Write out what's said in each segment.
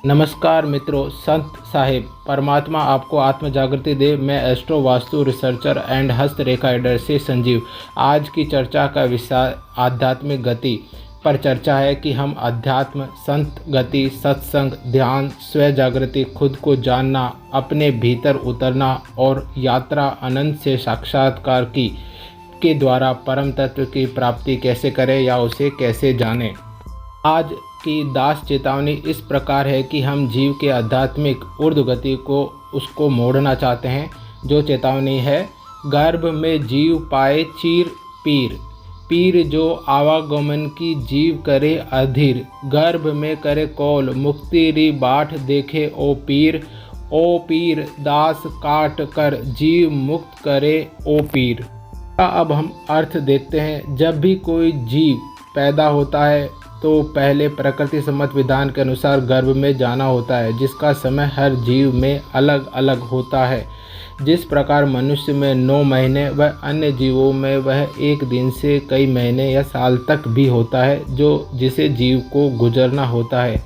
नमस्कार मित्रों, संत साहिब परमात्मा आपको आत्म जागृति दे। मैं एस्ट्रो वास्तु रिसर्चर एंड हस्तरेखा एडर से संजीव। आज की चर्चा का विषय आध्यात्मिक गति पर चर्चा है कि हम अध्यात्म, संत गति, सत्संग, ध्यान, स्व जागृति, खुद को जानना, अपने भीतर उतरना और यात्रा अनंत से साक्षात्कार की के द्वारा परम तत्व की प्राप्ति कैसे करें या उसे कैसे जानें। आज की दास चेतावनी इस प्रकार है कि हम जीव के आध्यात्मिक ऊर्ध्व गति को उसको मोड़ना चाहते हैं। जो चेतावनी है, गर्भ में जीव पाए चीर पीर, पीर जो आवागमन की जीव करे अधीर, गर्भ में करे कौल मुक्ति री बाट देखे ओ पीर दास काट कर जीव मुक्त करे ओ पीर। अब हम अर्थ देखते हैं। जब भी कोई जीव पैदा होता है तो पहले प्रकृति सम्मत विधान के अनुसार गर्भ में जाना होता है, जिसका समय हर जीव में अलग अलग होता है। जिस प्रकार मनुष्य में 9 महीने व अन्य जीवों में वह 1 दिन से कई महीने या साल तक भी होता है, जिसे जीव को गुजरना होता है।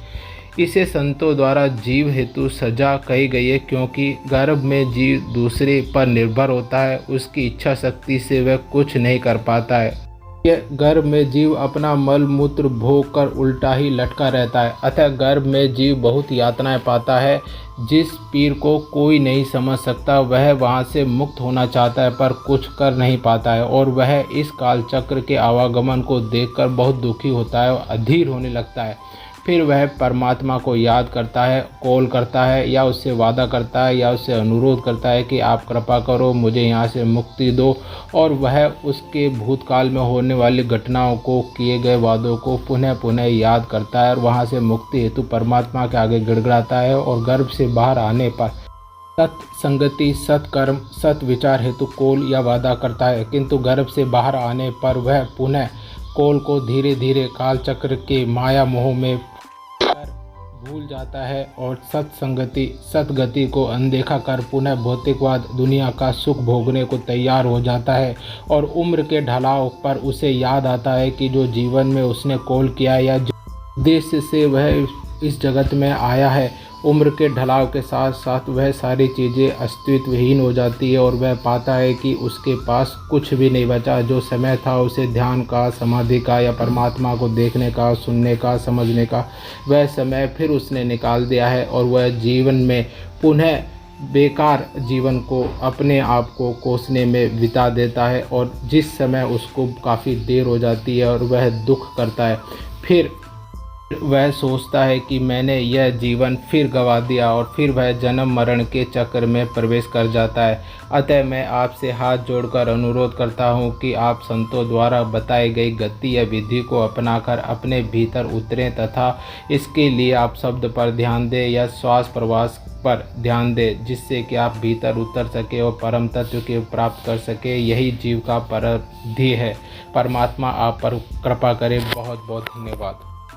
इसे संतों द्वारा जीव हेतु सजा कही गई है, क्योंकि गर्भ में जीव दूसरे पर निर्भर होता है। उसकी इच्छा शक्ति से वह कुछ नहीं कर पाता है। यह गर्भ में जीव अपना मल मूत्र भोग कर उल्टा ही लटका रहता है। अतः गर्भ में जीव बहुत यातनाएं पाता है। जिस पीर को कोई नहीं समझ सकता, वह वहां से मुक्त होना चाहता है पर कुछ कर नहीं पाता है, और वह इस काल चक्र के आवागमन को देखकर बहुत दुखी होता है और अधीर होने लगता है। फिर वह परमात्मा को याद करता है, कॉल करता है, या उससे वादा करता है, या उससे अनुरोध करता है कि आप कृपा करो, मुझे यहाँ से मुक्ति दो। और वह उसके भूतकाल में होने वाली घटनाओं को, किए गए वादों को पुनः पुनः याद करता है और वहाँ से मुक्ति हेतु परमात्मा के आगे गिड़गिड़ाता है। और गर्भ से बाहर आने पर सत्संगति, सत्कर्म, सत विचार हेतु कॉल या वादा करता है, किंतु गर्भ से बाहर आने पर वह पुनः कॉल को धीरे धीरे कालचक्र के माया मोह में भूल जाता है और सत्संगति, सतगति को अनदेखा कर पुनः भौतिकवाद, दुनिया का सुख भोगने को तैयार हो जाता है। और उम्र के ढलाव पर उसे याद आता है कि जो जीवन में उसने कॉल किया या जिस उद्देश्य से वह इस जगत में आया है, उम्र के ढलाव के साथ साथ वह सारी चीज़ें अस्तित्वहीन हो जाती है और वह पाता है कि उसके पास कुछ भी नहीं बचा। जो समय था उसे ध्यान का, समाधि का या परमात्मा को देखने का, सुनने का, समझने का, वह समय फिर उसने निकाल दिया है और वह जीवन में पुनः बेकार जीवन को अपने आप को कोसने में बिता देता है। और जिस समय उसको काफ़ी देर हो जाती है और वह दुख करता है, फिर वह सोचता है कि मैंने यह जीवन फिर गंवा दिया, और फिर वह जन्म मरण के चक्र में प्रवेश कर जाता है। अतः मैं आपसे हाथ जोड़कर अनुरोध करता हूँ कि आप संतों द्वारा बताई गई गति या विधि को अपनाकर अपने भीतर उतरें, तथा इसके लिए आप शब्द पर ध्यान दें या श्वास प्रवास पर ध्यान दें, जिससे कि आप भीतर उतर सके और परम तत्व के प्राप्त कर सके। यही जीव का परम ध्येय है। परमात्मा आप पर कृपा करे। बहुत बहुत धन्यवाद।